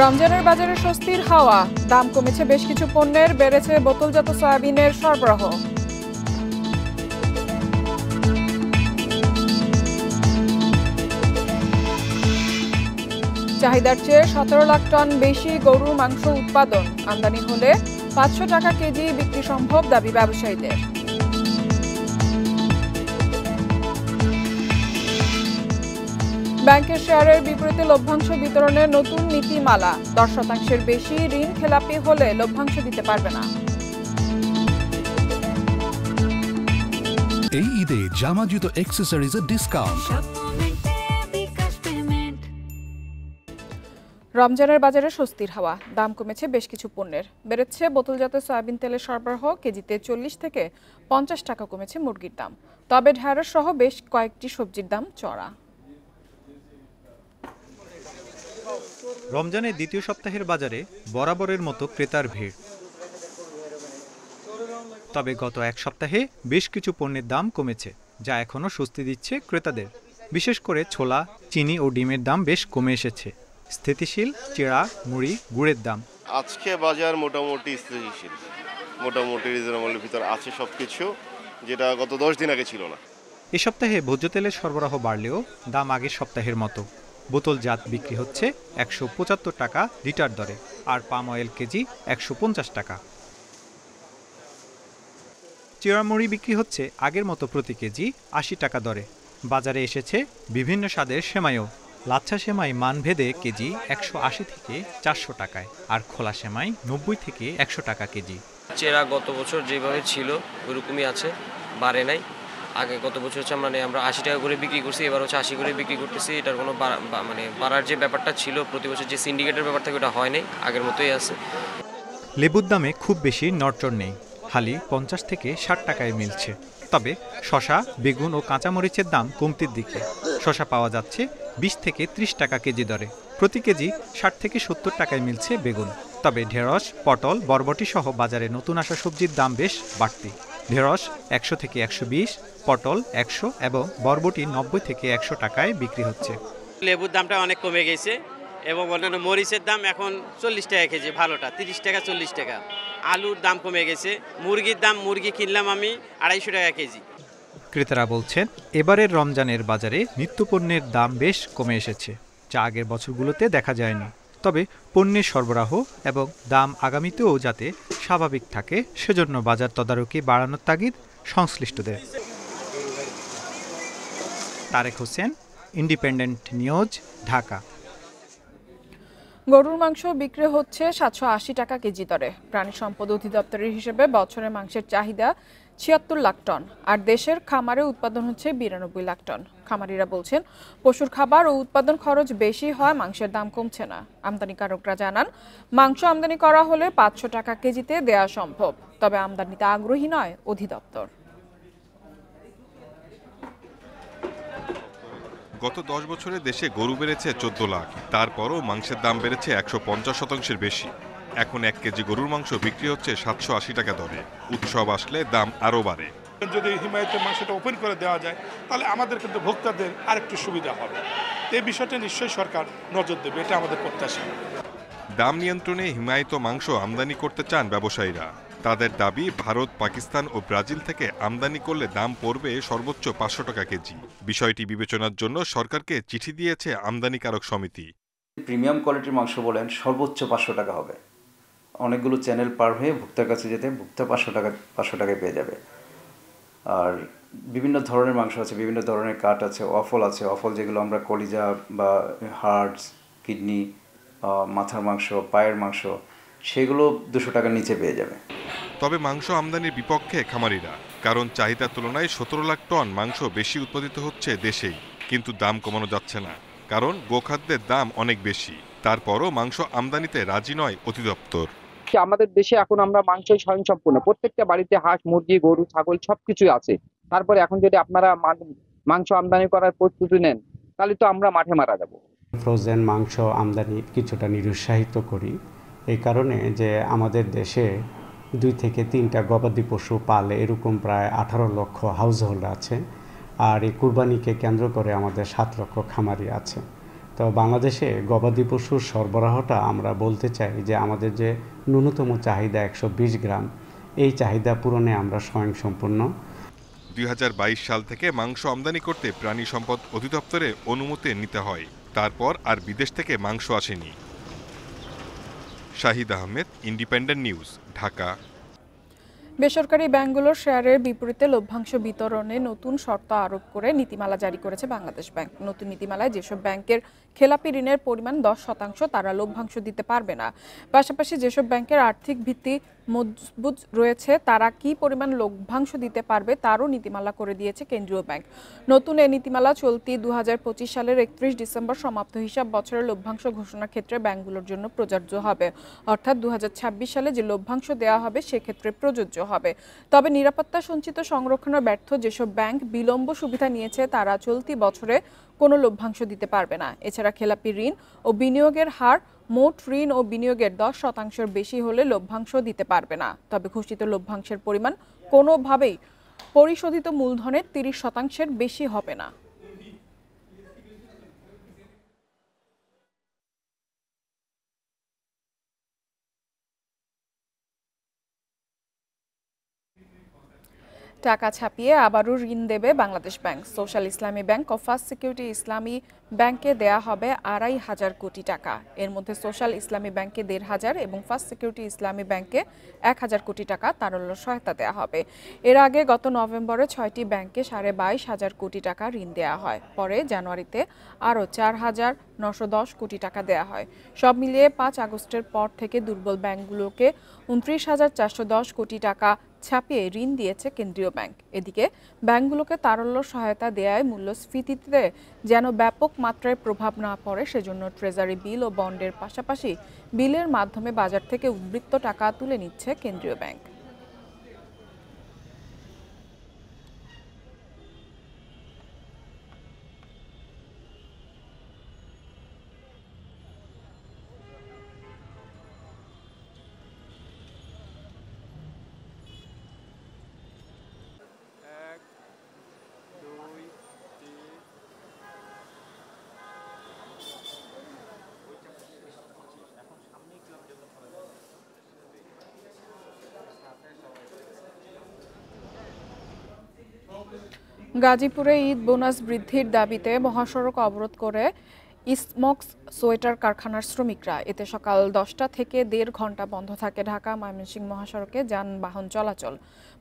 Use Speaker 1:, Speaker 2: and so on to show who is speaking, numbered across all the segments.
Speaker 1: রমজানের বাজারে স্বস্তির হাওয়া, দাম কমেছে বেশ কিছু পণ্যের, বেড়েছে বোতলজাত সয়াবিনের সরবরাহ। চাহিদার চেয়ে 17 লাখ টন বেশি গরুর মাংস উৎপাদন, আমদানি হলে 500 টাকা কেজি বিক্রি সম্ভব দাবি ব্যবসায়ীদের। ব্যাংকের শেয়ারের বিপরীতে লভ্যাংশ বিতরণের নতুন নীতিমালা, 10% বেশি ঋণ খেলাপি হলে লভ্যাংশ দিতে পারবে না।
Speaker 2: এই ঈদে জামা জুতো অ্যাক্সেসরিজের ডিসকাউন্ট।
Speaker 1: রমজানের বাজারে স্বস্তির হাওয়া, দাম কমেছে বেশ কিছু পণ্যের, বেড়েছে বোতলজাত সয়াবিন তেলের সরবরাহ, কেজিতে 40 থেকে 50 টাকা কমেছে মুরগির দাম। তবে ঢেঁড়স সহ বেশ কয়েকটি সবজির দাম চড়া।
Speaker 3: রমজানের দ্বিতীয় সপ্তাহের বাজারে বরাবরের মতো ক্রেতার ভিড়। তবে গত এক সপ্তাহে বেশ কিছু পণ্যের দাম কমেছে, যা এখনও স্বস্তি দিচ্ছে ক্রেতাদের। বিশেষ করে ছোলা, চিনি ও ডিমের দাম বেশ কমে এসেছে। স্থিতিশীল চিড়া, মুড়ি, গুড়ের দাম।
Speaker 4: আজকে বাজার মোটামুটি স্থিতিশীল, মোটামুটি রিজনেবলের ভিতর আছে সবকিছু, যেটা গত 10 দিন আগে ছিল না।
Speaker 3: এ সপ্তাহে ভোজ্য তেলের সরবরাহ বাড়লেও দাম আগের সপ্তাহের মতো। বোতলজাত বিক্রি হচ্ছে 175 টাকা লিটার দরে, আর পাম অয়েল কেজি 150 টাকা। চিড়ামুড়ি বিক্রি হচ্ছে আগের মতো প্রতি কেজি 80 টাকা দরে। বাজারে এসেছে বিভিন্ন স্বাদের সেমাইও। লাচ্ছা সেমাই মানভেদে কেজি 180 থেকে 400 টাকায়, আর খোলা সেমাই 90 থেকে 100 টাকা কেজি।
Speaker 5: চেরা গত বছর যেভাবে ছিল ওইরকমই আছে, বাড়ে নাই। আগে গত বছর হচ্ছে আমরা 80 টাকা করে বিক্রি করছি, এবার হচ্ছে 80 করে বিক্রি করতেছি। এটার কোনো বাড়ার যে ব্যাপারটা ছিল প্রতি বছর যে সিন্ডিকেটের ব্যাপার থাকে ওটা হয় নাই, আগের মতোই আছে।
Speaker 3: লেবুর দামে খুব বেশি নড়চড় নেই, হালি 50 থেকে 60 টাকায় মিলছে। তবে শশা, বেগুন ও কাঁচামরিচের দাম কমতির দিকে। শশা পাওয়া যাচ্ছে 20 থেকে 30 টাকা কেজি দরে, প্রতি কেজি 60 থেকে 70 টাকায় মিলছে বেগুন। তবে ঢেঁড়স, পটল, বরবটি সহ বাজারে নতুন আসা সবজির দাম বেশ বাড়তি। ঢেঁড়স 100 থেকে 120, পটল 100 এবং বরবটি 90 থেকে 100 টাকায় বিক্রি হচ্ছে।
Speaker 6: লেবুর দামটা অনেক কমে গেছে এবং অন্যান্য মরিচের দাম এখন 40 টাকা কেজি, ভালোটা 30 টাকা 40 টাকা। আলুর দাম কমে গেছে। মুরগি কিনলাম আমি 250 টাকা কেজি।
Speaker 3: ক্রেতারা বলছেন এবারের রমজানের বাজারে নিত্যপণ্যের দাম বেশ কমে এসেছে, যা আগের বছরগুলোতে দেখা যায়নি। তবে পণ্যের সরবরাহ এবং দাম আগামীতেও যাতে স্বাভাবিক থাকে, সেজন্য বাজার তদারকি বাড়ানোর তাগিদ সংশ্লিষ্টদের। Tareq Hossain, independent news, Dhaka.
Speaker 1: গরুর মাংস বিক্রি হচ্ছে 780 টাকা কেজি দরে। প্রাণী সম্পদ অধিদপ্তরের হিসেবে বছরে মাংসের চাহিদা 76 লাখ টন, আর দেশের খামারে উৎপাদন হচ্ছে 92 লাখ টন। খামারিরা বলছেন পশুর খাবার ও উৎপাদন খরচ বেশি হয়, মাংসের দাম কমছে না। আমদানিকারকরা জানান মাংস আমদানি করা হলে 500 টাকা কেজিতে দেয়া সম্ভব, তবে আমদানিতে আগ্রহী নয় অধিদপ্তর।
Speaker 7: গত 10 বছরে দেশে গরু বেড়েছে 14 লাখ, তারপরও মাংসের দাম বেড়েছে 150% বেশি। এখন 1 কেজি গরুর মাংস বিক্রি হচ্ছে 780 টাকা দরে। উৎসব আসলে দাম আরও বাড়ে।
Speaker 8: যদি হিমায়তের মাংসটা ওপেন করে দেওয়া যায় তাহলে আমাদের কিন্তু ভোক্তাদের আরেকটু সুবিধা হবে। এই বিষয়টা নিশ্চয়ই সরকার নজর দেবে, এটা আমাদের প্রত্যাশা।
Speaker 7: দাম নিয়ন্ত্রণে হিমায়িত মাংস আমদানি করতে চান ব্যবসায়ীরা। তাদের দাবি, ভারত, পাকিস্তান ও ব্রাজিল থেকে আমদানি করলে দাম পড়বে সর্বোচ্চ 500 টাকা কেজি। বিষয়টি বিবেচনার জন্য সরকারকে চিঠি দিয়েছে আমদানিকারক সমিতি।
Speaker 9: প্রিমিয়াম কোয়ালিটির মাংস বলেন সর্বোচ্চ 500 টাকা হবে। অনেকগুলো চ্যানেল পার হয়ে ভোক্তার কাছে যেতে ভোক্তা 500 টাকায় পেয়ে যাবে। আর বিভিন্ন ধরনের মাংস আছে, বিভিন্ন ধরনের কাট আছে, অফল আছে। অফল যেগুলো আমরা কলিজা বা হার্টস, কিডনি, মাথার মাংস, পায়ের মাংস, সেগুলো 200 টাকার নিচে পেয়ে যাবে।
Speaker 7: তবে মাংস আমদানির বিপক্ষে খামারিরা, কারণ চাহিদার তুলনায় 17 লাখ টন মাংস বেশি উৎপাদিত হচ্ছে দেশেই, কিন্তু দাম কমানো যাচ্ছে না, কারণ গোখাদ্যের দাম অনেক বেশি। তারপরও মাংস আমদানিতে রাজি নয় অধিদপ্তর।
Speaker 10: আমাদের দেশে এখন আমরা মাংসই স্বয়ংসম্পূর্ণ, প্রত্যেকটা বাড়িতে হাঁস, মুরগি, গরু, ছাগল সবকিছুই আছে। তারপরে এখন যদি আপনারা মাংস আমদানি করার প্রস্তুতি নেন তাহলে তো আমরা মাঠে মারা যাব।
Speaker 11: ফ্রোজেন মাংস আমদানি কিছুটা নিরুৎসাহিত করি এই কারণে যে আমাদের দেশে 2 থেকে 3টা গবাদি পশু পালে এরকম প্রায় 18 লক্ষ হাউস হোল্ড আছে, আর এই কুরবানিকে কেন্দ্র করে আমাদের 7 লক্ষ খামারি আছে। তো বাংলাদেশে গবাদি পশুর সরবরাহটা আমরা বলতে চাই যে আমাদের যে ন্যূনতম চাহিদা 120 গ্রাম, এই চাহিদা পূরণে আমরা স্বয়ংসম্পূর্ণ।
Speaker 7: 2022 সাল থেকে মাংস আমদানি করতে প্রাণী সম্পদ অধিদপ্তরে অনুমতি নিতে হয়, তারপর আর বিদেশ থেকে মাংস আসেনি। Shahid Ahmed, independent news, Dhaka.
Speaker 1: বেসরকারি ব্যাংকগুলোর শেয়ারের বিপরীতে লভ্যাংশ বিতরণে নতুন শর্ত আরোপ করে নীতিমালা জারি করেছে বাংলাদেশ ব্যাংক। নতুন নীতিমালায় যেসব ব্যাংকের খেলাপি ঋণের পরিমাণ 10% তারা লভ্যাংশ দিতে পারবে না। পাশাপাশি যেসব ব্যাংকের আর্থিক ভিত্তি মজবুত রয়েছে তারা কি পরিমাণ লভ্যাংশ দিতে পারবে তারও নীতিমালা করে দিয়েছে কেন্দ্রীয় ব্যাংক। নতুন এই নীতিমালা চলতি 2025 সালের 31 ডিসেম্বর সমাপ্ত হিসাব বছরের লভ্যাংশ ঘোষণার ক্ষেত্রে ব্যাংকগুলোর জন্য প্রযোজ্য হবে। অর্থাৎ 2026 সালে যে লভ্যাংশ দেওয়া হবে সেক্ষেত্রে প্রযোজ্য হবে। তবে নিরাপত্তা সঞ্চিত সংরক্ষণের ব্যর্থ যেসব ব্যাংক বিলম্ব সুবিধা নিয়েছে তারা চলতি বছরে কোনো লভ্যাংশ দিতে পারবে না। এছাড়া খেলাপি ঋণ ও বিনিয়োগের হার মোট ঋণ ও বিনিয়োগের 10% বেশি হলে লভ্যাংশ দিতে পারবে না। তবে ঘোষিত লভ্যাংশের পরিমাণ কোনোভাবেই পরিশোধিত মূলধনের 30% বেশি হবে না। টাকা ছাপিয়ে আবারও ঋণ দেবে বাংলাদেশ ব্যাংক। সোশ্যাল ইসলামী ব্যাংক ও ফার্স্ট সিকিউরিটি ইসলামী ব্যাংকে দেয়া হবে 2,500 কোটি টাকা। এর মধ্যে সোশ্যাল ইসলামী ব্যাংকে 1,500 এবং ফার্স্ট সিকিউরিটি ইসলামী ব্যাংকে 1,000 কোটি টাকা তারল্য সহায়তা দেওয়া হবে। এর আগে গত নভেম্বরে 6টি ব্যাংকে 22,500 কোটি টাকা ঋণ দেওয়া হয়। পরে জানুয়ারিতে আরও 4,910 কোটি টাকা দেওয়া হয়। সব মিলিয়ে 5 আগস্টের পর থেকে দুর্বল ব্যাংকগুলোকে 29,410 কোটি টাকা ছাপিয়ে ঋণ দিয়েছে কেন্দ্রীয় ব্যাংক। এদিকে ব্যাংকগুলোকে তারল্য সহায়তা দেয়ায় মূল্যস্ফীতিতে যেন ব্যাপক মাত্রায় প্রভাব না পড়ে সেজন্য ট্রেজারি বিল ও বন্ডের পাশাপাশি বিলের মাধ্যমে বাজার থেকে উদ্বৃত্ত টাকা তুলে নিচ্ছে কেন্দ্রীয় ব্যাংক। গাজীপুরে ঈদ বোনাস বৃদ্ধির দাবিতে মহাসড়ক অবরোধ করে ইসমক্স সোয়েটার কারখানার শ্রমিকরা। এতে সকাল 10টা থেকে 1.5 ঘন্টা বন্ধ থাকে ঢাকা ময়মনসিংহ মহাসড়কে যানবাহন চলাচল।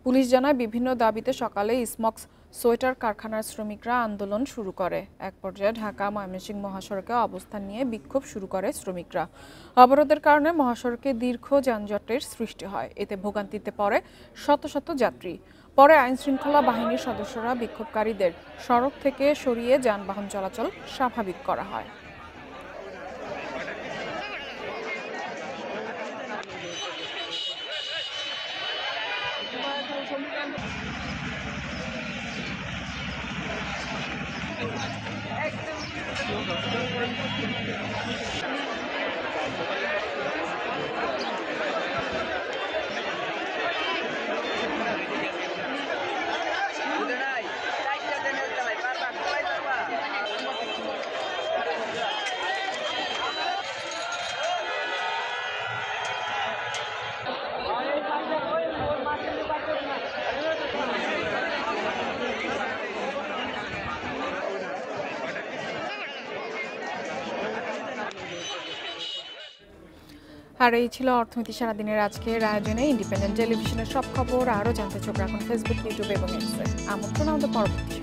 Speaker 1: পুলিশ জানায় বিভিন্ন দাবিতে সকালে ইসমক্স সোয়েটার কারখানার শ্রমিকরা আন্দোলন শুরু করে। এক পর্যায়ে ঢাকা ময়মনসিংহ মহাসড়কে অবস্থান নিয়ে বিক্ষোভ শুরু করে শ্রমিকরা। অবরোধের কারণে মহাসড়কে দীর্ঘ যানজটের সৃষ্টি হয়। এতে ভোগান্তিতে পড়ে শত শত যাত্রী। পরে আইনশৃঙ্খলা বাহিনীর সদস্যরা বিক্ষোভকারীদের সড়ক থেকে সরিয়ে যানবাহন চলাচল স্বাভাবিক করা হয়। আর এই ছিল অর্থনীতি সারাদিনের আজকের আয়োজনে। ইন্ডিপেন্ডেন্ট টেলিভিশনের সব খবর আরও জানতে চোখ রাখুন ফেসবুক, ইউটিউব এবং এক্সে। আমন্ত্রণ আমাদের পরবর্তী